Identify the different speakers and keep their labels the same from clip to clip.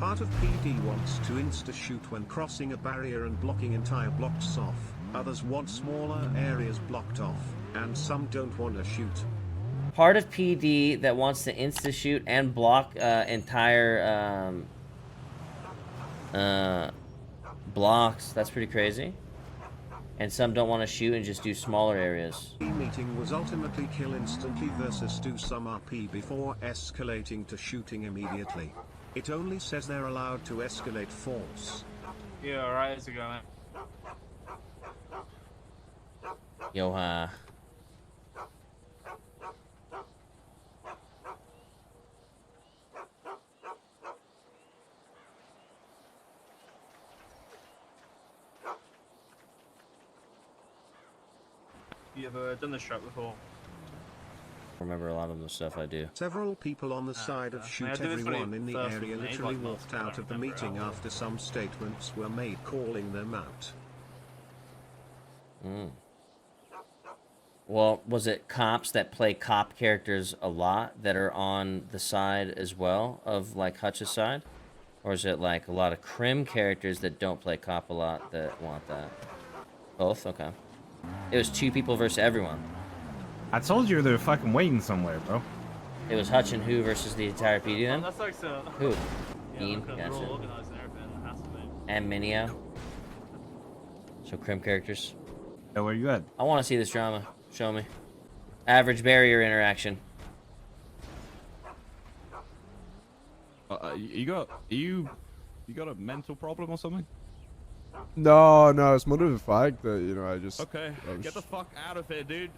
Speaker 1: Part of PD wants to insta-shoot when crossing a barrier and blocking entire blocks off, others want smaller areas blocked off, and some don't want to shoot.
Speaker 2: Part of PD that wants to insta-shoot and block entire blocks. That's pretty crazy. And some don't want to shoot and just do smaller areas.
Speaker 1: The meeting was ultimately kill instantly versus do some RP before escalating to shooting immediately. It only says they're allowed to escalate force.
Speaker 3: Yeah, alright, how's it going?
Speaker 2: Yo,
Speaker 3: You've done the strap before.
Speaker 2: remember a lot of the stuff I do.
Speaker 1: Several people on the side of shoot everyone in the area literally walked out of the meeting after some statements were made calling them out.
Speaker 2: Well, was it cops that play cop characters a lot that are on the side as well of like Hutch's side? Or is it like a lot of crim characters that don't play cop a lot that want that? Both? Okay. It was 2 people versus everyone.
Speaker 4: I told you they're fucking waiting somewhere, bro.
Speaker 2: It was Hutch and who versus the entire PD then?
Speaker 3: That's like so.
Speaker 2: Who?
Speaker 3: Yeah,
Speaker 2: Dean?
Speaker 3: we're all
Speaker 2: Gotcha.
Speaker 3: organized and everything. It has to be.
Speaker 2: And Minio? So crim characters.
Speaker 4: Hey, where you at?
Speaker 2: I want to see this drama. Show me. Average barrier interaction.
Speaker 4: You got a mental problem or something?
Speaker 5: No, it's more of the fact that, you know, I just...
Speaker 6: Okay, get the fuck out of here, dude.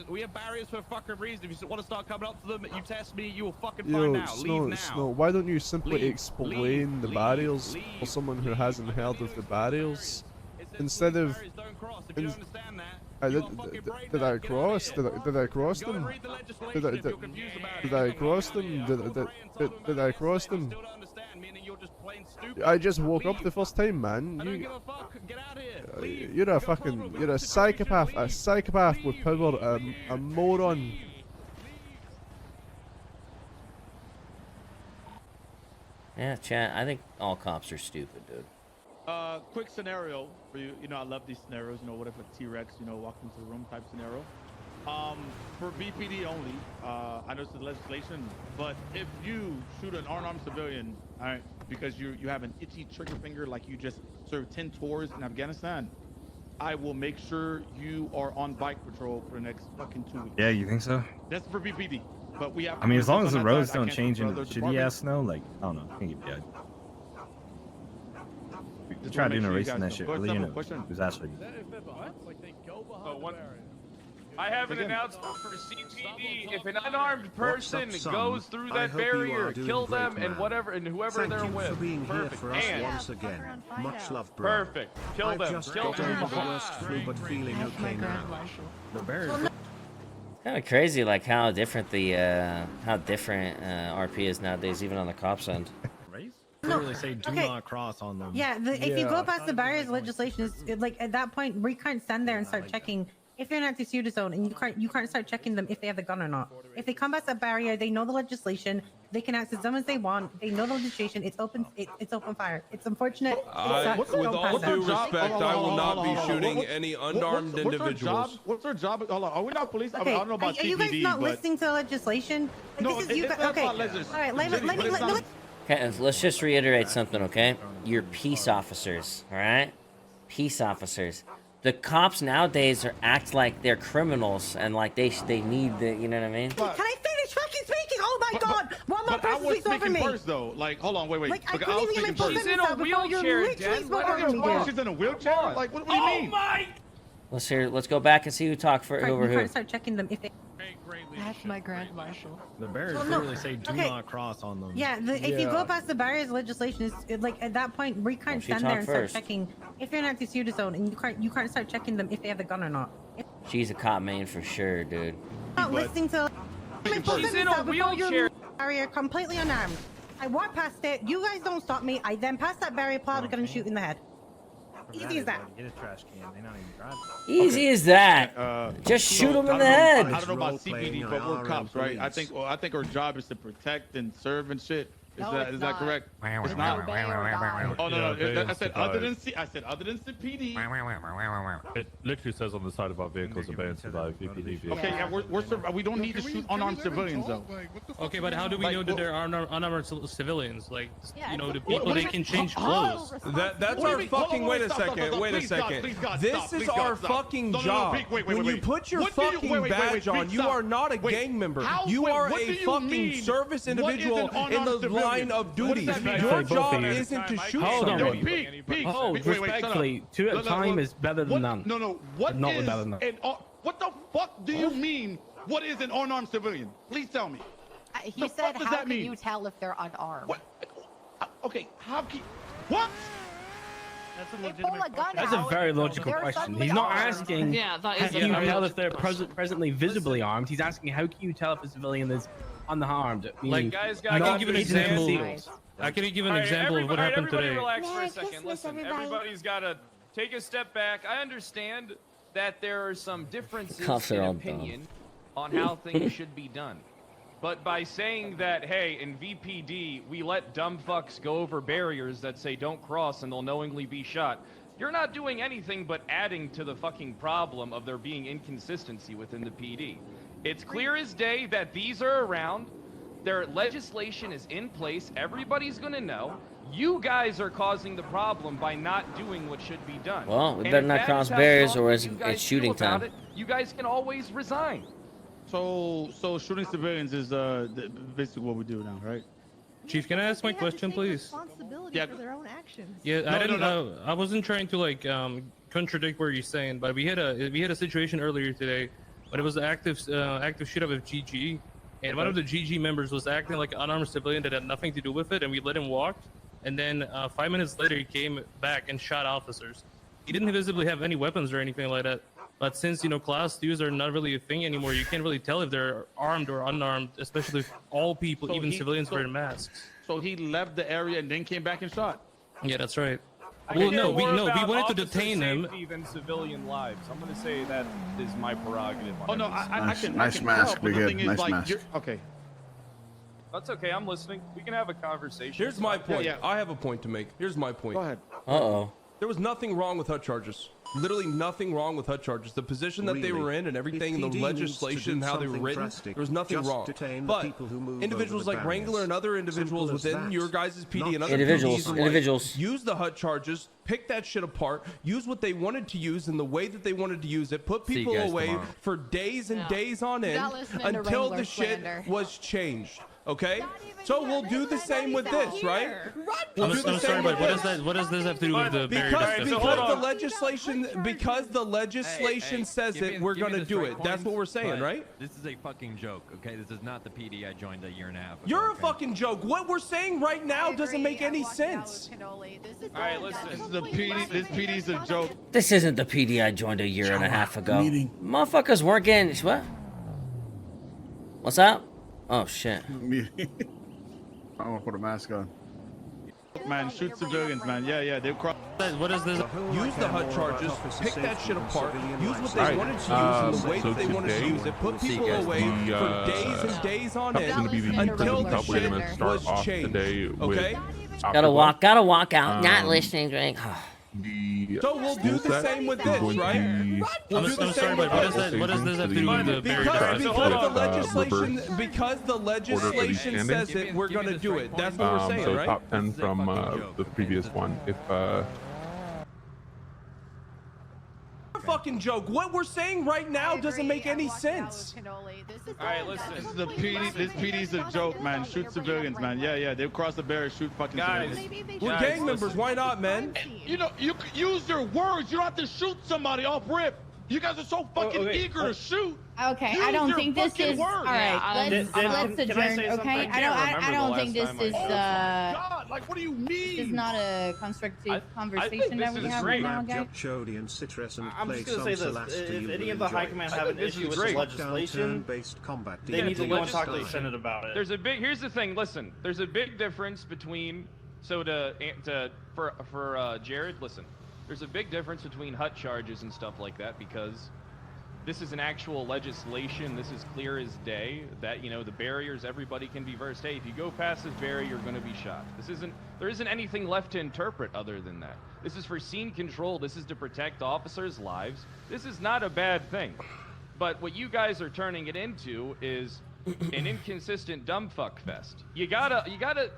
Speaker 6: We have barriers for a fucking reason. If you want to start coming up to them, you test me, you will fucking find out. Leave now.
Speaker 5: Snow, why don't you simply explain the barriers
Speaker 6: leave,
Speaker 5: for someone who hasn't heard of the barriers? Instead of...
Speaker 6: Don't cross. If you don't understand that,
Speaker 5: did I cross? Did I cross
Speaker 6: go and
Speaker 5: them?
Speaker 6: read the legislation if you're confused about
Speaker 5: Did I
Speaker 6: anything.
Speaker 5: cross them? Did I cross them?
Speaker 6: Still don't understand, meaning you're just plain stupid.
Speaker 5: I just woke up
Speaker 6: Leave.
Speaker 5: the first time, man.
Speaker 6: I don't give a fuck. Get out of here. Leave.
Speaker 5: You're a
Speaker 6: No
Speaker 5: fucking...
Speaker 6: problem.
Speaker 5: You're a psychopath. A psychopath with power. A moron.
Speaker 2: Yeah, chat. I think all cops are stupid, dude.
Speaker 6: Quick scenario for you. You know, I love these scenarios. You know, what if a T-Rex, you know, walked into the room type scenario. For BPD only, I know it's the legislation, but if you shoot an unarmed civilian, all right, because you have an itchy trigger finger like you just served 10 tours in Afghanistan, I will make sure you are on bike patrol for the next fucking 2 weeks.
Speaker 4: Yeah, you think so?
Speaker 6: That's for BPD. But we have.
Speaker 4: I mean, as long as the
Speaker 6: on that
Speaker 4: roads
Speaker 6: side, I
Speaker 4: don't
Speaker 6: can't
Speaker 4: change
Speaker 6: speak for
Speaker 4: into
Speaker 6: other
Speaker 4: shitty
Speaker 6: departments.
Speaker 4: ass snow, like, I don't know. I can't get dead. We
Speaker 6: Just
Speaker 4: tried
Speaker 6: wanna
Speaker 4: doing a
Speaker 6: make
Speaker 4: race
Speaker 6: sure
Speaker 4: in
Speaker 6: you
Speaker 4: that
Speaker 6: guys
Speaker 4: shit
Speaker 6: know.
Speaker 4: early, and
Speaker 6: Question.
Speaker 4: it was actually...
Speaker 3: I have an
Speaker 6: Again.
Speaker 3: announcement for CPD. If an unarmed person
Speaker 1: What's up, son?
Speaker 3: goes through
Speaker 1: I
Speaker 3: that
Speaker 1: hope you
Speaker 3: barrier,
Speaker 1: are doing
Speaker 3: kill
Speaker 1: great,
Speaker 3: them and
Speaker 1: man.
Speaker 3: whatever and whoever
Speaker 1: Thank
Speaker 3: they're
Speaker 1: you
Speaker 3: with.
Speaker 1: for being here
Speaker 3: Perfect.
Speaker 1: for us
Speaker 3: And
Speaker 1: once again. Much love, bro.
Speaker 3: perfect. Kill
Speaker 1: I've
Speaker 3: them.
Speaker 1: just
Speaker 3: Kill
Speaker 1: got over the
Speaker 3: them.
Speaker 1: worst flu, but feeling okay now.
Speaker 4: The bears.
Speaker 2: Kind of crazy, like how different the RP is nowadays, even on the cops end.
Speaker 4: Race?
Speaker 7: No,
Speaker 4: Literally say, do
Speaker 7: okay.
Speaker 4: not cross on them.
Speaker 7: Yeah, if you go past the barriers legislation, is like at that point we can't stand there and start checking if they're in active shooter zone, and you can't start checking them if they have the gun or not. If they come past that barrier, they know the legislation. They can act as dumb as they want. They know the legislation. It's open. It's open fire. It's unfortunate. It sucks.
Speaker 8: With
Speaker 7: Don't
Speaker 8: all
Speaker 7: pass
Speaker 8: due
Speaker 7: that.
Speaker 8: respect, I will not be shooting any unarmed individuals.
Speaker 6: What's our job? Hold on, are we not police? I mean, I don't know about
Speaker 7: are you guys
Speaker 6: CPD,
Speaker 7: not
Speaker 6: but
Speaker 7: listening to the legislation? Like,
Speaker 6: No,
Speaker 7: this is you
Speaker 6: it's
Speaker 7: guys.
Speaker 6: not
Speaker 7: Okay.
Speaker 6: about legislation.
Speaker 7: All right. Let me.
Speaker 2: Okay, let's just reiterate something, okay? You're peace officers, all right? Peace officers. The cops nowadays act like they're criminals and like they need the, you know what I mean?
Speaker 7: Can I finish fucking speaking? Oh my God! One more
Speaker 6: But I
Speaker 7: person
Speaker 6: was
Speaker 7: speaks over
Speaker 6: speaking
Speaker 7: me.
Speaker 6: first, though. Like, hold on, wait.
Speaker 7: Like, I
Speaker 6: Look,
Speaker 7: couldn't
Speaker 6: was
Speaker 7: even get my
Speaker 6: speaking
Speaker 7: full
Speaker 6: first.
Speaker 3: She's in
Speaker 7: sentence
Speaker 3: a
Speaker 7: out before you
Speaker 3: wheelchair,
Speaker 7: literally
Speaker 3: Jen.
Speaker 7: spoke
Speaker 3: Let her
Speaker 7: over me,
Speaker 3: talk.
Speaker 7: dude.
Speaker 6: She's in a wheelchair? Like, what do you mean?
Speaker 2: Let's go back and see who talked for
Speaker 7: You
Speaker 2: over who.
Speaker 7: can't start checking them if they.
Speaker 9: That's my grand marshal.
Speaker 4: The bears
Speaker 7: Well, no.
Speaker 4: literally say, do
Speaker 7: Okay.
Speaker 4: not cross on them.
Speaker 7: Yeah, if you go past the barriers legislation, is like at that point we can't
Speaker 2: she
Speaker 7: stand there
Speaker 2: talked
Speaker 7: and start
Speaker 2: first.
Speaker 7: checking if you're in active shooter zone, and you can't start checking them if they have the gun or not. If
Speaker 2: She's a cop main for sure, dude.
Speaker 7: you're not listening to my full
Speaker 3: She's
Speaker 7: sentence
Speaker 3: in a
Speaker 7: out before you
Speaker 3: wheelchair.
Speaker 7: barrier completely unarmed. I walk past it. You guys don't stop me. I then pass that barrier, pull out a gun, and shoot in the head. Easy as that.
Speaker 4: Get a trash can. They not even drive.
Speaker 2: Easy as that. Just shoot them in the head.
Speaker 6: I don't know about
Speaker 1: Role-playing
Speaker 6: CPD, but we're
Speaker 1: IRL
Speaker 6: cops, right? I
Speaker 1: police.
Speaker 6: think our job is to protect and serve and shit. Is that correct? It's not. Oh no, no. I said other than PD.
Speaker 4: It literally says on the side of our vehicles, obey and survive, VPD vehicles.
Speaker 6: Okay, yeah, we don't need to shoot unarmed civilians though.
Speaker 10: Okay, but how do we know that they're unarmed civilians? Like, you know, the people, they can change clothes.
Speaker 8: That's our fucking. Wait a second. Wait a second. This is our fucking job. When you put your fucking badge on, you are not a gang member. You are a fucking service individual in the line of duty. Your job isn't to shoot somebody.
Speaker 10: Respectfully, two at a time is better than none.
Speaker 6: No. What the fuck do you mean? What is an unarmed civilian? Please tell me.
Speaker 9: He said, how can you tell if they're unarmed?
Speaker 6: What? Okay, how can... What?
Speaker 10: That's a very logical question. He's not asking, how can you tell if they're presently visibly armed? He's asking, how can you tell if a civilian is unharmed?
Speaker 3: Like, guys, I can give an example. I can give an example of what happened today. Everybody relax for a second. Listen, everybody's got to take a step back. I understand that there are some differences in opinion on how things should be done. But by saying that, hey, in VPD, we let dumb fucks go over barriers that say don't cross and they'll knowingly be shot, you're not doing anything but adding to the fucking problem of there being inconsistency within the PD. It's clear as day that these are around, their legislation is in place, everybody's gonna know. You guys are causing the problem by not doing what should be done.
Speaker 2: Well, we better not cross barriers or it's shooting time.
Speaker 3: You guys can always resign.
Speaker 6: So shooting civilians is basically what we do now, right?
Speaker 10: Chief, can I ask my question, please?
Speaker 9: Yeah. For their own actions.
Speaker 10: Yeah, I wasn't trying to like contradict what you're saying, but we had a situation earlier today, but it was an active shoot up of GG, and one of the GG members was acting like an unarmed civilian that had nothing to do with it, and we let him walk. And then 5 minutes later, he came back and shot officers. He didn't visibly have any weapons or anything like that. But since, you know, class 2s are not really a thing anymore, you can't really tell if they're armed or unarmed, especially if all people, even civilians, wearing masks.
Speaker 6: So he left the area and then came back and shot?
Speaker 10: Yeah, that's right. Well, no, we wanted to detain him.
Speaker 4: Than civilian lives. I'm going to say that is my prerogative.
Speaker 6: Oh, no, I can
Speaker 11: nice mask,
Speaker 6: tell,
Speaker 11: good. Nice
Speaker 6: like,
Speaker 11: mask.
Speaker 6: Okay.
Speaker 3: That's okay, I'm listening. We can have a conversation.
Speaker 8: Here's my point. I have a point to make. Here's my point.
Speaker 6: Go ahead.
Speaker 2: Uh-oh.
Speaker 8: There was nothing wrong with Hutch charges. Literally nothing wrong with Hutch charges. The position that they were in and everything, and the legislation, how they were written, there was nothing wrong. But individuals like Wrangler and other individuals within your guys' PD and other
Speaker 2: individuals
Speaker 8: use the Hutch charges, pick that shit apart, use what they wanted to use in the way that they wanted to use it, put people away for days and days on end until the shit was changed. Okay, so we'll do the same with this, right?
Speaker 10: I'm sorry, but what does this have to do with the
Speaker 8: because the legislation says it, we're gonna do it. That's what we're saying, right?
Speaker 12: This is a fucking joke, okay? This is not the PD I joined a year and a half ago.
Speaker 8: You're a fucking joke. What we're saying right now doesn't make any sense.
Speaker 3: Alright, listen.
Speaker 6: This PD's a joke.
Speaker 2: This isn't the PD I joined a year and a half ago. Motherfuckers weren't getting... What? What's up? Oh, shit.
Speaker 11: I don't want to put a mask on.
Speaker 6: Man, shoot civilians, man. Yeah, they'll cross.
Speaker 10: What is this?
Speaker 8: Use the Hutch charges, pick that shit apart, use what they wanted to use in the way that they wanted to use it, put people away for days and days on end until the shit was changed. Okay?
Speaker 2: Gotta walk out, not listening, Drake.
Speaker 8: So we'll do the same with this, right?
Speaker 10: I'm sorry, but what does this have to do with the
Speaker 8: because the legislation says it, we're gonna do it. That's what we're saying, right?
Speaker 13: Top 10 from the previous one. If
Speaker 8: fucking joke. What we're saying right now doesn't make any sense.
Speaker 3: Alright, listen.
Speaker 6: This PD's a joke, man. Shoot civilians, man. Yeah, they'll cross the barrier, shoot fucking civilians.
Speaker 8: We're gang members. Why not, man?
Speaker 6: You know, you use your words. You don't have to shoot somebody off rip. You guys are so fucking eager to shoot.
Speaker 9: Okay, I don't think this is all right. Let's adjourn. Okay, I don't think this is
Speaker 6: God, like what do you mean?
Speaker 9: This is not a constructive conversation that we have right now, guys.
Speaker 1: I'm just gonna
Speaker 14: say this: if any of the high command have an issue with this legislation, they need to go and talk to the Senate about it.
Speaker 3: Here's the thing. Listen, there's a big difference between for Jared. Listen, there's a big difference between Hutch charges and stuff like that because this is an actual legislation. This is clear as day that, you know, the barriers, everybody can be versed. Hey, if you go past this barrier, you're going to be shot. There isn't anything left to interpret other than that. This is for scene control. This is to protect officers' lives. This is not a bad thing. But what you guys are turning it into is an inconsistent dumb fuck fest. You gotta.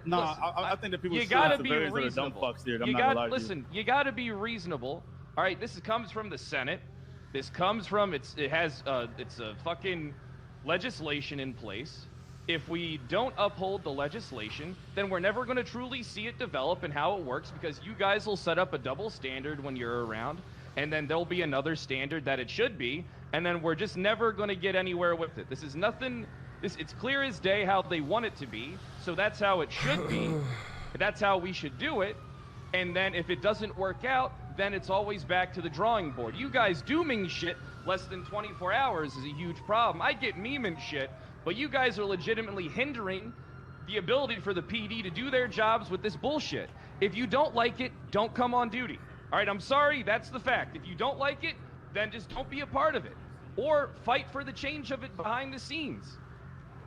Speaker 6: No,
Speaker 3: listen,
Speaker 6: I think that people
Speaker 3: you
Speaker 6: still have
Speaker 3: gotta
Speaker 6: the
Speaker 3: be
Speaker 6: barriers that are
Speaker 3: reasonable.
Speaker 6: dumb fucks, dude. I'm
Speaker 3: You
Speaker 6: not gonna
Speaker 3: got
Speaker 6: lie to you.
Speaker 3: listen. You gotta be reasonable. All right, this comes from the Senate. This comes from it's a fucking legislation in place. If we don't uphold the legislation, then we're never going to truly see it develop and how it works, because you guys will set up a double standard when you're around, and then there'll be another standard that it should be, and then we're just never going to get anywhere with it. This is nothing. It's clear as day how they want it to be, so that's how it should be. That's how we should do it. And then if it doesn't work out, then it's always back to the drawing board. You guys dooming shit less than 24 hours is a huge problem. I get memeing shit, but you guys are legitimately hindering the ability for the PD to do their jobs with this bullshit. If you don't like it, don't come on duty. All right, I'm sorry, that's the fact. If you don't like it, then just don't be a part of it. Or fight for the change of it behind the scenes.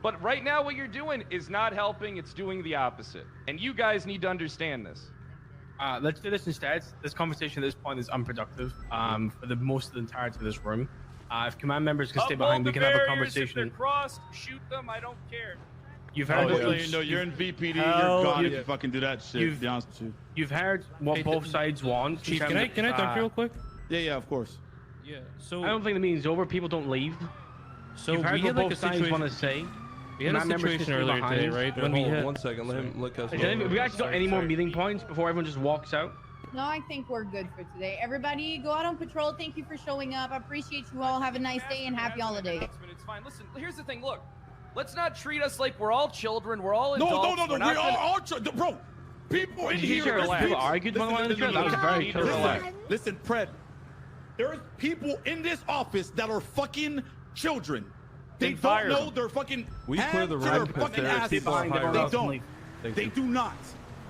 Speaker 3: But right now what you're doing is not helping, it's doing the opposite. And you guys need to understand this.
Speaker 15: Let's do this instead. This conversation at this point is unproductive for the most of the entirety of this room. If command members can stay behind, we can have a conversation.
Speaker 3: If they're crossed, shoot them, I don't care.
Speaker 15: You've heard
Speaker 6: you're in VPD, you're gone if you fucking do that shit, to be honest with you.
Speaker 15: You've heard what both sides want.
Speaker 10: Chief, can I talk real quick?
Speaker 6: Yeah, of course.
Speaker 10: Yeah, so...
Speaker 15: I don't think the meeting's over. People don't leave.
Speaker 10: So
Speaker 15: you've heard
Speaker 10: we
Speaker 15: what
Speaker 10: had like
Speaker 15: both
Speaker 10: a
Speaker 15: sides
Speaker 10: situation...
Speaker 15: want to say.
Speaker 10: We had a situation earlier today, right?
Speaker 8: When we had... One second, let him look us.
Speaker 15: Have we actually got any more meeting points before everyone just walks out?
Speaker 9: No, I think we're good for today. Everybody, go out on patrol. Thank you for showing up. I appreciate you all. Have a nice day and happy holidays.
Speaker 3: It's fine. Listen, here's the thing. Look, let's not treat us like we're all children. We're all adults.
Speaker 6: No. We're all children. Bro, people in here. Listen, Pred. There's people in this office that are fucking children. They don't know they're fucking.
Speaker 8: We clear the room because there are people higher
Speaker 6: They
Speaker 8: up.
Speaker 6: don't. They do not.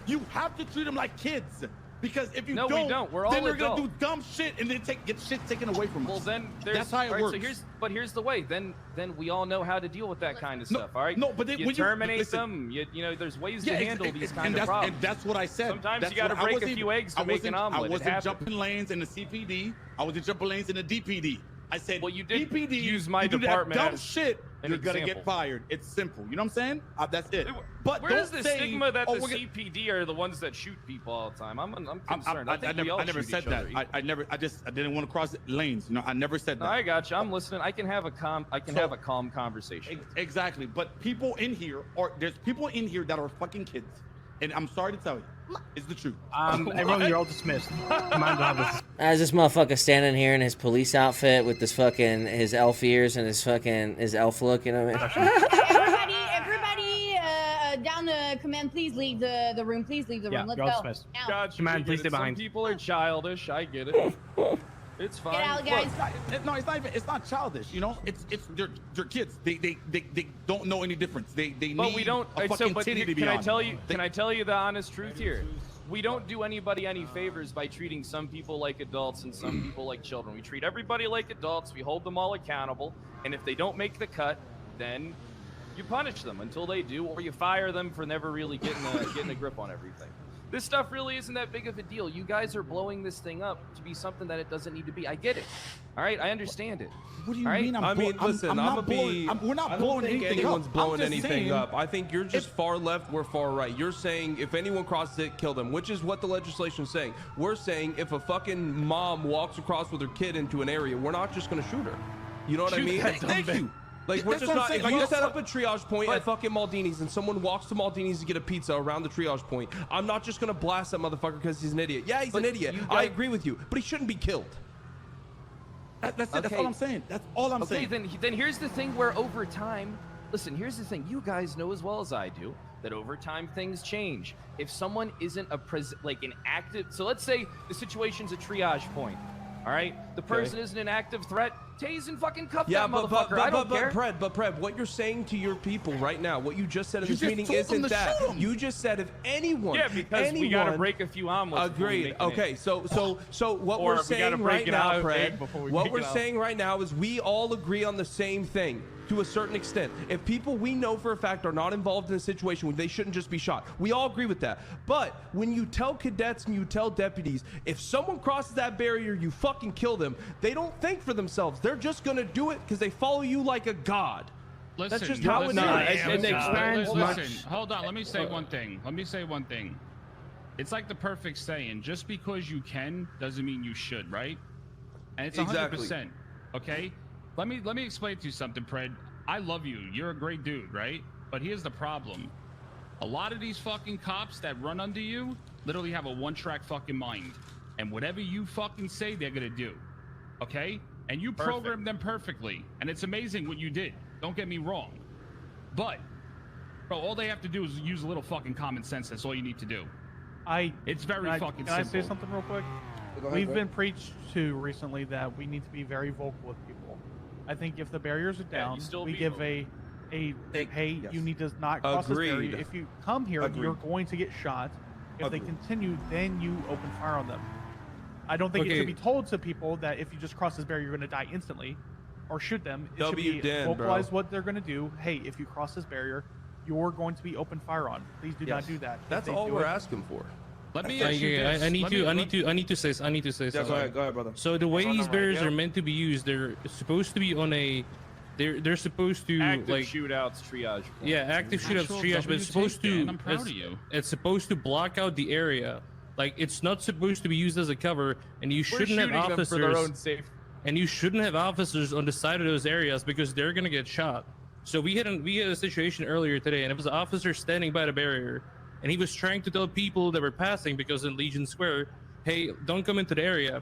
Speaker 6: You have to treat them like kids. Because if you
Speaker 3: we don't. We're all
Speaker 6: then they're
Speaker 3: adults.
Speaker 6: gonna do dumb shit and then get shit taken away from us.
Speaker 3: Well, then
Speaker 6: that's how it works.
Speaker 3: So here's the way. Then we all know how to deal with that kind of stuff. All right.
Speaker 6: No, but then,
Speaker 3: you terminate them. You know, there's ways to handle these kind of problems.
Speaker 6: And that's what I said.
Speaker 3: Sometimes you got to break a few eggs to make an omelet.
Speaker 6: I wasn't jumping lanes in the CPD. I wasn't jumping lanes in the DPD. I said,
Speaker 3: well, you did
Speaker 6: DPD,
Speaker 3: use my
Speaker 6: you
Speaker 3: department.
Speaker 6: Do that dumb shit.
Speaker 3: You're
Speaker 6: gonna get fired. It's simple. You know what I'm saying? That's it. But
Speaker 3: where's the stigma that the CPD are the ones that shoot people all the time? I'm concerned. I
Speaker 6: never said that. I didn't want to cross lanes. You know, I never said that.
Speaker 3: I got you. I'm listening. I can have a calm conversation.
Speaker 6: Exactly. But people in here there's people in here that are fucking kids, and I'm sorry to tell you, it's the truth.
Speaker 15: Everyone, you're all dismissed.
Speaker 2: As this motherfucker standing here in his police outfit with this fucking his elf ears and his elf look, you know what I mean?
Speaker 9: Everybody, down to command. Please leave the room. Please leave the room. Let's go. Now.
Speaker 15: Command, please stay behind.
Speaker 3: Some people are childish. I get it. It's fine.
Speaker 9: Get out, guys.
Speaker 6: No, it's not childish. You know, they're kids. They don't know any difference. They need a fucking titty to be on.
Speaker 3: Can I tell you the honest truth here? We don't do anybody any favors by treating some people like adults and some people like children. We treat everybody like adults. We hold them all accountable. And if they don't make the cut, then you punish them until they do, or you fire them for never really getting a grip on everything. This stuff really isn't that big of a deal. You guys are blowing this thing up to be something that it doesn't need to be. I get it. All right, I understand it.
Speaker 6: What do you mean?
Speaker 8: Listen, we're not blowing anything anyone's
Speaker 6: up.
Speaker 8: blowing anything up. I think you're just far left, we're far right. You're saying if anyone crosses it, kill them, which is what the legislation is saying. We're saying if a fucking mom walks across with her kid into an area, we're not just going to shoot her. You know what I mean?
Speaker 6: Thank you.
Speaker 8: Like, we're just not, if you set up a triage point at fucking Maldini's and someone walks to Maldini's to get a pizza around the triage point, I'm not just gonna blast that motherfucker because he's an idiot. Yeah, he's an idiot. I agree with you, but he shouldn't be killed.
Speaker 6: That's it. That's all I'm saying. That's all I'm saying.
Speaker 3: Okay, then here's the thing where over time, listen, here's the thing. You guys know as well as I do that over time things change. If someone isn't an active, so let's say the situation's a triage point. All right, the person isn't an active threat. Tase and fucking cuff
Speaker 8: Yeah,
Speaker 3: that motherfucker. I don't care.
Speaker 8: Pred, what you're saying to your people right now, what you just said in this meeting isn't that. You just said if anyone,
Speaker 3: Yeah, because we gotta break a few omelets.
Speaker 8: Agreed. Okay, so what we're saying right now, Pred, what we're saying right now is we all agree on the same thing. To a certain extent, if people we know for a fact are not involved in a situation where they shouldn't just be shot, we all agree with that. But when you tell cadets and you tell deputies, if someone crosses that barrier, you fucking kill them, they don't think for themselves. They're just gonna do it because they follow you like a god.
Speaker 16: Listen,
Speaker 8: that's just how it is.
Speaker 16: Listen, hold on. Let me say one thing. It's like the perfect saying: just because you can doesn't mean you should, right? And it's 100%. Okay. Let me explain to you something, Pred. I love you. You're a great dude, right? But here's the problem. A lot of these fucking cops that run under you literally have a one-track fucking mind. And whatever you fucking say, they're gonna do. Okay? And you program them perfectly. And it's amazing what you did. Don't get me wrong. But, bro, all they have to do is use a little fucking common sense. That's all you need to do. It's very fucking simple.
Speaker 17: Can I say something real quick? We've been preached to recently that we need to be very vocal with people. I think if the barriers are down, we give hey, you need to not cross this barrier. If you come here, you're going to get shot. If they continue, then you open fire on them. I don't think it should be told to people that if you just cross this barrier, you're going to die instantly, or shoot them. It should be vocalized what they're going to do. Hey, if you cross this barrier, you're going to be open fire on. Please do not do that.
Speaker 8: That's all we're asking for.
Speaker 10: Let me ask you this. I need to say something.
Speaker 14: Yeah, go ahead, brother.
Speaker 10: So the way these barriers are meant to be used, they're supposed to be on a, they're supposed to
Speaker 3: active
Speaker 10: like
Speaker 3: shootouts triage.
Speaker 10: Yeah, active shootouts triage, but it's supposed to.
Speaker 16: I'm proud of you.
Speaker 10: It's supposed to block out the area. Like it's not supposed to be used as a cover, and you shouldn't have officers.
Speaker 3: For their own safety.
Speaker 10: And you shouldn't have officers on the side of those areas because they're gonna get shot. So we had a situation earlier today, and it was an officer standing by the barrier. And he was trying to tell people that were passing, because in Legion Square, hey, don't come into the area.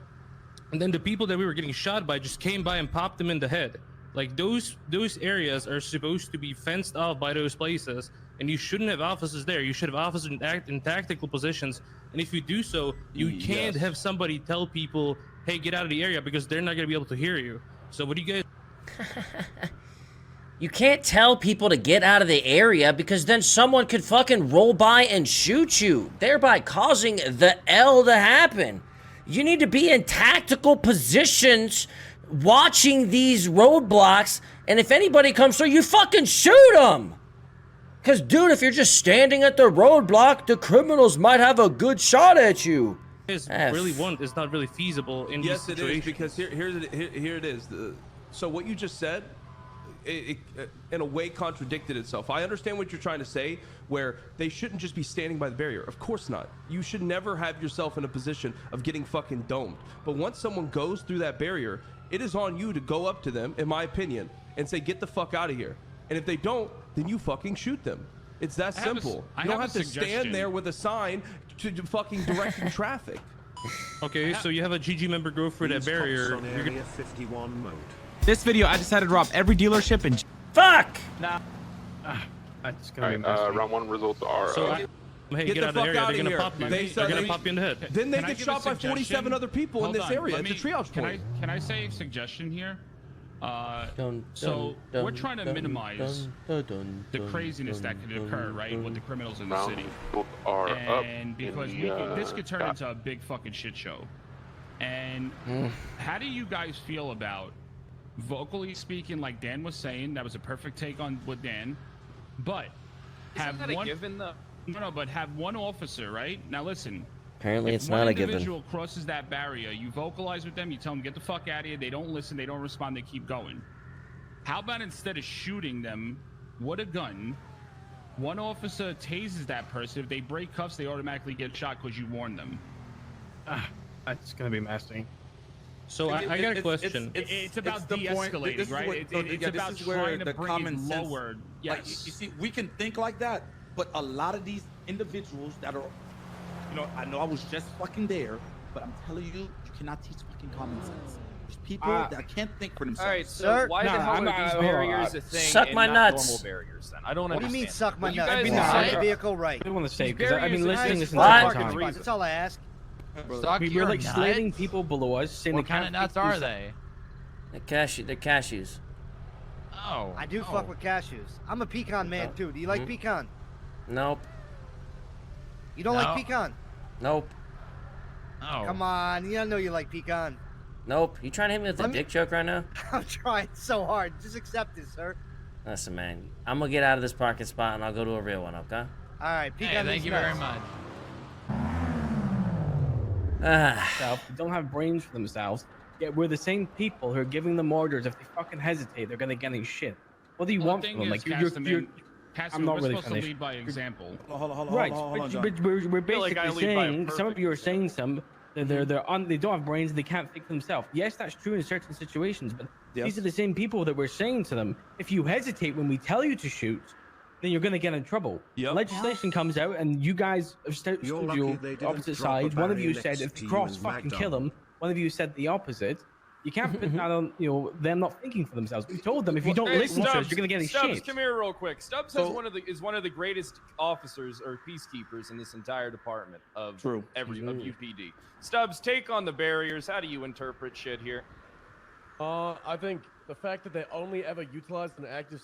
Speaker 10: And then the people that we were getting shot by just came by and popped them in the head. Like those areas are supposed to be fenced off by those places, and you shouldn't have officers there. You should have officers in tactical positions. And if you do so, you can't have somebody tell people, hey, get out of the area, because they're not gonna be able to hear you. So what do you guys?
Speaker 2: You can't tell people to get out of the area because then someone could fucking roll by and shoot you, thereby causing the L to happen. You need to be in tactical positions watching these roadblocks, and if anybody comes through, you fucking shoot them. Because, dude, if you're just standing at the roadblock, the criminals might have a good shot at you.
Speaker 10: It's not really feasible in these situations.
Speaker 8: Yes, it is, because here it is. So what you just said, it in a way contradicted itself. I understand what you're trying to say, where they shouldn't just be standing by the barrier. Of course not. You should never have yourself in a position of getting fucking domed. But once someone goes through that barrier, it is on you to go up to them, in my opinion, and say, get the fuck out of here. And if they don't, then you fucking shoot them. It's that simple. You don't have to stand there with a sign to fucking directing traffic.
Speaker 10: Okay, so you have a GG member go through that barrier.
Speaker 1: You're gonna 51 mode.
Speaker 15: This video, I decided to rob every dealership and.
Speaker 2: Fuck!
Speaker 15: Nah. That's gonna be
Speaker 13: round one results are.
Speaker 10: Hey, get out of the area. They're gonna pop you. They're gonna pop you in the head.
Speaker 8: Then they get shot by 47 other people in this area at the triage point.
Speaker 16: Can I say a suggestion here? We're trying to minimize the craziness that could occur, right, with the criminals in the city. And because this could turn into a big fucking shit show. And how do you guys feel about, vocally speaking, like Dan was saying, that was a perfect take on with Dan, but have one officer, right? Now listen.
Speaker 2: Apparently it's not a given.
Speaker 16: If one individual crosses that barrier, you vocalize with them, you tell them, get the fuck out of here. They don't listen, they don't respond, they keep going. How about instead of shooting them with a gun, one officer tases that person. If they break cuffs, they automatically get shot because you warned them.
Speaker 15: That's gonna be messy.
Speaker 10: So I got a question.
Speaker 16: It's about de-escalating, right? It's about trying to bring it lower. Yes.
Speaker 18: Like, you see, we can think like that, but a lot of these individuals that are, I know I was just fucking there, but I'm telling you, you cannot teach fucking common sense. There's people that can't think for themselves.
Speaker 3: All right, so why the hell are these barriers a thing?
Speaker 2: Suck my nuts.
Speaker 3: Normal barriers, then I don't
Speaker 14: understand.
Speaker 3: What
Speaker 14: do you mean suck my nuts?
Speaker 3: I
Speaker 14: mean, the vehicle right.
Speaker 15: I want to say, because I've been listening this
Speaker 14: entire
Speaker 15: time.
Speaker 14: That's all I ask.
Speaker 15: We're like slating people below us, saying
Speaker 12: What kind of nuts are they?
Speaker 2: They're cashews.
Speaker 12: Oh.
Speaker 19: I do fuck with cashews. I'm a pecan man too. Do you like pecan?
Speaker 2: Nope.
Speaker 19: You don't like pecan?
Speaker 2: Nope.
Speaker 12: Oh.
Speaker 19: Come on, you don't know you like pecan.
Speaker 2: Nope. You trying to hit me with a dick joke right now?
Speaker 19: I'm trying so hard. Just accept it, sir.
Speaker 2: Listen, man. I'm gonna get out of this parking spot and I'll go to a real one, okay?
Speaker 19: All right, pecan.
Speaker 12: Hey, thank you very much.
Speaker 15: Don't have brains for themselves. Yet we're the same people who are giving them orders. If they fucking hesitate, they're gonna get any shit. What do you want from them? Like I'm not really
Speaker 16: supposed to lead by example.
Speaker 15: Hold on, but we're basically saying some of you are saying they don't have brains, they can't think for themselves. Yes, that's true in certain situations, but these are the same people that we're saying to them, if you hesitate when we tell you to shoot, then you're gonna get in trouble. Legislation comes out and you guys have stood your opposite sides. One of you said if they cross, fucking kill them. One of you said the opposite. You can't put that on, them not thinking for themselves. We told them if you don't listen to us, you're gonna get any
Speaker 3: Stubbs,
Speaker 15: shit.
Speaker 3: come here real quick. Stubbs is one of the greatest officers or peacekeepers in this entire department of of UPD. Stubbs, take on the barriers. How do you interpret shit here?
Speaker 8: I think the fact that they only ever utilize an active,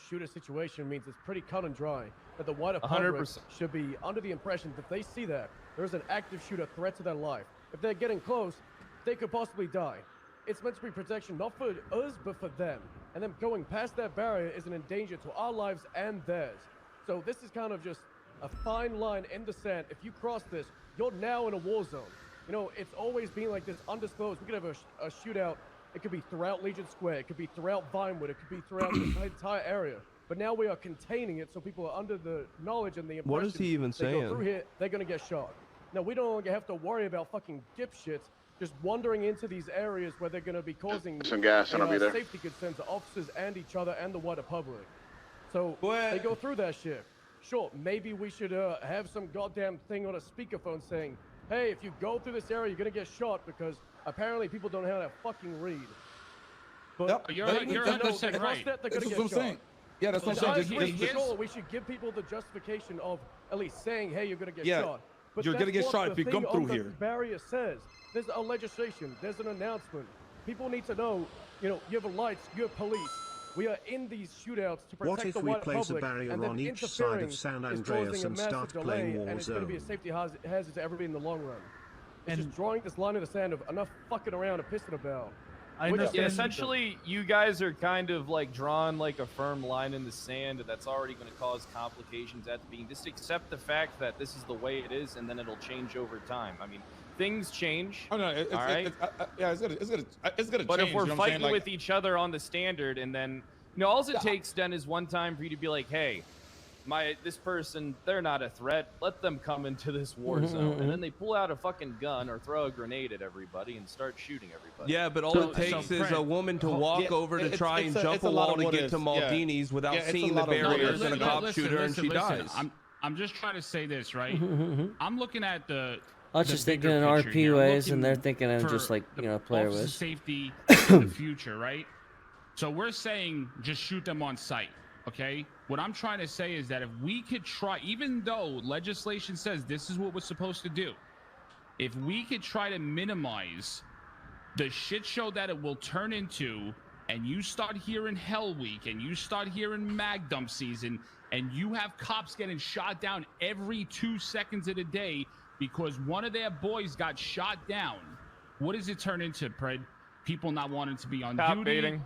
Speaker 8: shooter situation means it's pretty cut and dry. That the wider public
Speaker 3: 100%.
Speaker 8: should be under the impression that if they see that there's an active shooter threat to their life, if they're getting close, they could possibly die. It's meant to be protection not for us, but for them. And them going past that barrier is an danger to our lives and theirs. So this is kind of just a fine line in the sand. If you cross this, you're now in a war zone. It's always been like this undisclosed. We could have a shootout. It could be throughout Legion Square. It could be throughout Vinewood. It could be throughout the entire area. But now we are containing it so people are under the knowledge and the impression. What is he even they saying? go through here, they're going to get shot. Now, we no longer have to worry about fucking dipshits just wandering into these areas where they're going to be causing
Speaker 11: some gas and I'll be there.
Speaker 8: safety concerns to officers and each other and the wider public. So they go through that shit. Sure, maybe we should have some goddamn thing on a speakerphone saying, hey, if you go through this area, you're going to get shot because apparently people don't know how to fucking read. But
Speaker 16: you're 100% right.
Speaker 8: That's what I'm saying.
Speaker 18: Yeah, that's what I'm saying.
Speaker 8: We should give people the justification of at least saying, hey, you're going to get shot. But
Speaker 18: you're gonna get shot if you come through here.
Speaker 8: The barrier says there's a legislation, there's an announcement. People need to know, you have lights, you have police. We are in these shootouts to protect the wide public.
Speaker 1: What if we place a barrier on each side of San Andreas and start playing Warzone?
Speaker 8: And it's going to be a safety hazard to everybody in the long run. It's just drawing this line in the sand of enough fucking around and pissing about.
Speaker 3: Essentially, you guys are kind of like drawing like a firm line in the sand that's already going to cause complications at the beginning. Just accept the fact that this is the way it is, and then it'll change over time. I mean, things change.
Speaker 18: Oh no, it's gonna change.
Speaker 3: But if we're fighting with each other on the standard, and then all it takes then is one time for you to be like, hey, this person, they're not a threat. Let them come into this war zone. And then they pull out a fucking gun or throw a grenade at everybody and start shooting everybody.
Speaker 8: Yeah, but all it takes is a woman to walk over to try and jump a wall to get to Maldini's without seeing the barriers and a cop shoot her and she dies.
Speaker 16: I'm just trying to say this, right? I'm looking at the
Speaker 2: Hutch is thinking in RP ways, and they're thinking in just like, player ways.
Speaker 16: Safety in the future, right? So we're saying just shoot them on sight. Okay, what I'm trying to say is that if we could try, even though legislation says this is what we're supposed to do, if we could try to minimize the shit show that it will turn into, and you start hearing Hell Week, and you start hearing Mag Dump season, and you have cops getting shot down every 2 seconds of the day because one of their boys got shot down, what does it turn into, Pred? People not wanting to be on duty.
Speaker 3: Baiting.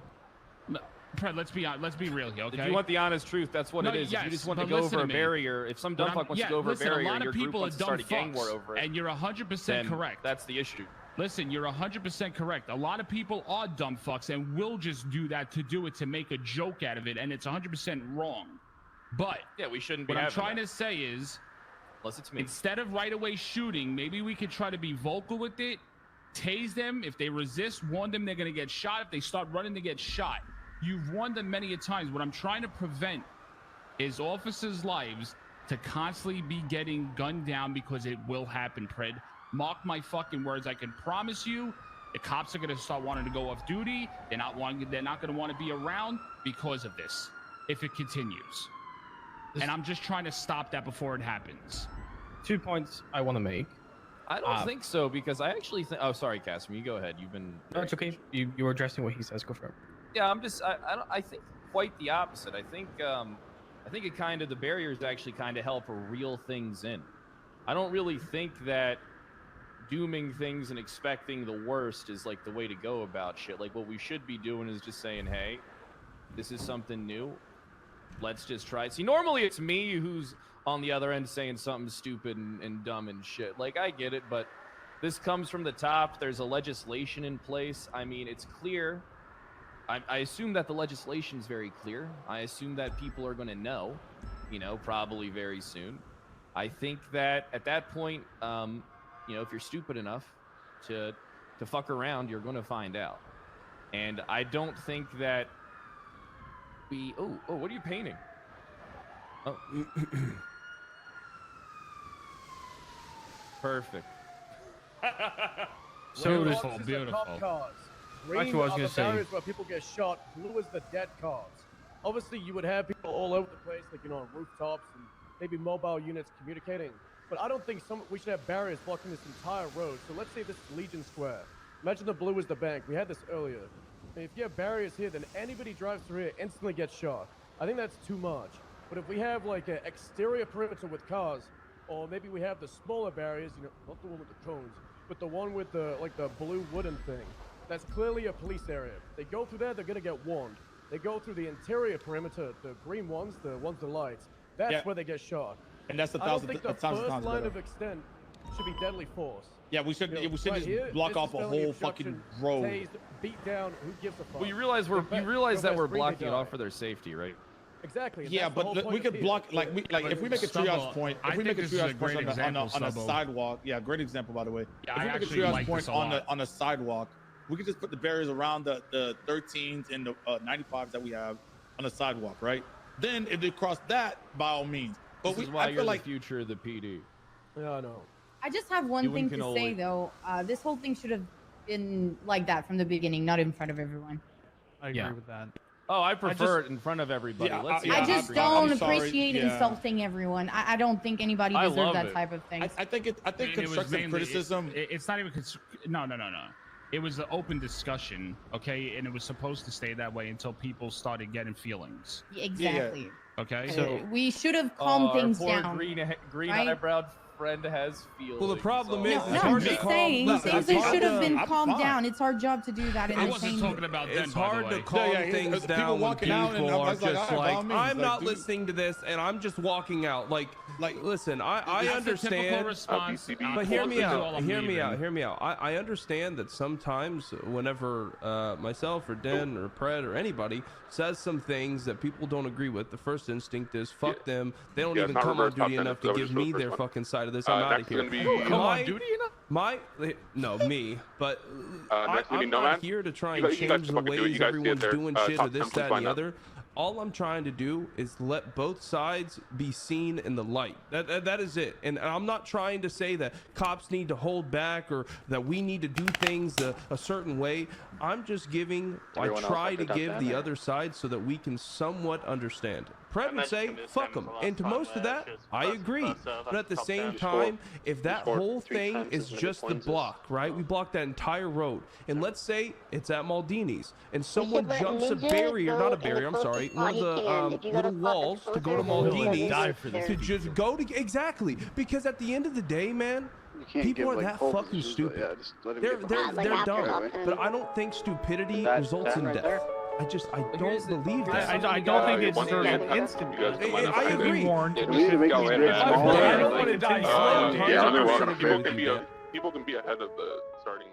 Speaker 16: Pred, let's be real here, okay?
Speaker 3: If you want the honest truth, that's what it is.
Speaker 16: Yes,
Speaker 3: if you just want to go over a barrier, if some dumb fuck wants to go over a barrier,
Speaker 16: a lot
Speaker 3: your
Speaker 16: of
Speaker 3: group
Speaker 16: people
Speaker 3: wants
Speaker 16: are
Speaker 3: to start a
Speaker 16: dumb
Speaker 3: gang war over it,
Speaker 16: and you're 100% correct.
Speaker 3: That's the issue.
Speaker 16: Listen, you're 100% correct. A lot of people are dumb fucks and will just do that to make a joke out of it, and it's 100% wrong. But
Speaker 3: yeah, we shouldn't be.
Speaker 16: What I'm trying to say is,
Speaker 3: unless it's me,
Speaker 16: instead of right away shooting, maybe we could try to be vocal with it, tase them. If they resist, warn them they're gonna get shot. If they start running, they get shot. You've warned them many a times. What I'm trying to prevent is officers' lives to constantly be getting gunned down because it will happen, Pred. Mark my fucking words. I can promise you the cops are going to start wanting to go off duty. They're not going to want to be around because of this if it continues. And I'm just trying to stop that before it happens.
Speaker 15: 2 points I want to make.
Speaker 3: I don't think so, because I actually think. Oh, sorry, Casimir. You go ahead. You've been.
Speaker 15: No, it's okay. You were addressing what he says. Go for it.
Speaker 3: Yeah, I'm just. I think quite the opposite. I think it kind of the barriers actually kind of help reel things in. I don't really think that dooming things and expecting the worst is like the way to go about shit. Like what we should be doing is just saying, hey, this is something new. Let's just try it. See, normally it's me who's on the other end saying something stupid and dumb and shit. Like, I get it, but this comes from the top. There's a legislation in place. I mean, it's clear. I assume that the legislation is very clear. I assume that people are going to know, you know, probably very soon. I think that at that point, you know, if you're stupid enough to fuck around, you're going to find out. And I don't think that we... Oh, what are you painting? Oh. Perfect.
Speaker 16: So beautiful.
Speaker 20: Cars. Green
Speaker 15: That's what I was
Speaker 20: are
Speaker 15: gonna
Speaker 20: the
Speaker 15: say.
Speaker 20: barriers where people get shot. Blue is the dead cars. Obviously, you would have people all over the place, like, you know, on rooftops and maybe mobile units communicating. But I don't think we should have barriers blocking this entire road. So let's say this is Legion Square. Imagine the blue is the bank. We had this earlier. If you have barriers here, then anybody drives through here instantly gets shot. I think that's too much. But if we have like an exterior perimeter with cars, or maybe we have the smaller barriers, you know, not the one with the cones, but the one with the like the blue wooden thing, that's clearly a police area. They go through there, they're gonna get warned. They go through the interior perimeter, the green ones, the ones with lights. That's where they get shot.
Speaker 6: And that's
Speaker 20: I don't think the first line of extent should be deadly force.
Speaker 6: Yeah, we should.
Speaker 20: You know,
Speaker 6: we should
Speaker 20: right
Speaker 6: just
Speaker 20: here,
Speaker 6: block
Speaker 20: this
Speaker 6: off
Speaker 20: is
Speaker 6: a
Speaker 20: felony
Speaker 6: whole
Speaker 20: obstruction,
Speaker 6: fucking road.
Speaker 20: tased, beat down. Who gives a fuck?
Speaker 3: Well, you realize that we're blocking it off for their safety, right?
Speaker 20: Exactly.
Speaker 6: Yeah, but we could block if we make a triage point. If we make a triage point on a sidewalk. Yeah, great example, by the way.
Speaker 16: Yeah,
Speaker 6: if we make a triage point on a sidewalk, we could just put the barriers around the 13s and the 95s that we have on the sidewalk, right? Then if they cross that, by all means. But
Speaker 3: This is why you're the future of the PD.
Speaker 20: Yeah, I know.
Speaker 9: I just have one thing to say though. This whole thing should have been like that from the beginning, not in front of everyone.
Speaker 17: I agree with that.
Speaker 3: Oh, I prefer it in front of everybody.
Speaker 9: I just don't appreciate insulting everyone. I don't think anybody deserves that type of thing.
Speaker 6: I think constructive criticism.
Speaker 16: It's not even. No. It was an open discussion, okay, and it was supposed to stay that way until people started getting feelings.
Speaker 9: Exactly.
Speaker 16: Okay.
Speaker 9: So we should have calmed things down.
Speaker 3: Green
Speaker 9: right?
Speaker 3: eyebrowed friend has feelings.
Speaker 8: Well, the problem is,
Speaker 9: no, I'm just saying things should have been calmed down. It's our job to do that.
Speaker 16: I wasn't talking about them.
Speaker 8: It's hard to calm things down when people are just like, I'm not listening to this, and I'm just walking out. Like, listen, I understand, but hear me out. I understand that sometimes whenever myself or Den or Pred or anybody says some things that people don't agree with, the first instinct is fuck them. They don't even come on duty enough to give me their fucking side of this. I'm out of here.
Speaker 3: Come on duty enough?
Speaker 8: Me, but I'm not here to try and change the ways everyone's doing shit or this, that, and the other. All I'm trying to do is let both sides be seen in the light. That is it. And I'm not trying to say that cops need to hold back or that we need to do things a certain way. I'm just I try to give the other side so that we can somewhat understand. Pred would say, fuck them. And to most of that, I agree. But at the same time, if that whole thing is just the block, right? We block that entire road. And let's say it's at Maldini's and someone jumps a barrier, not a barrier, I'm sorry, one of the little walls to go to Maldini's to just go to, exactly. Because at the end of the day, man, people are that fucking stupid. They're dumb. But I don't think stupidity results in death. I don't believe that.
Speaker 17: I don't think it's sort of an instant.
Speaker 8: I agree.
Speaker 11: People can be ahead of the starting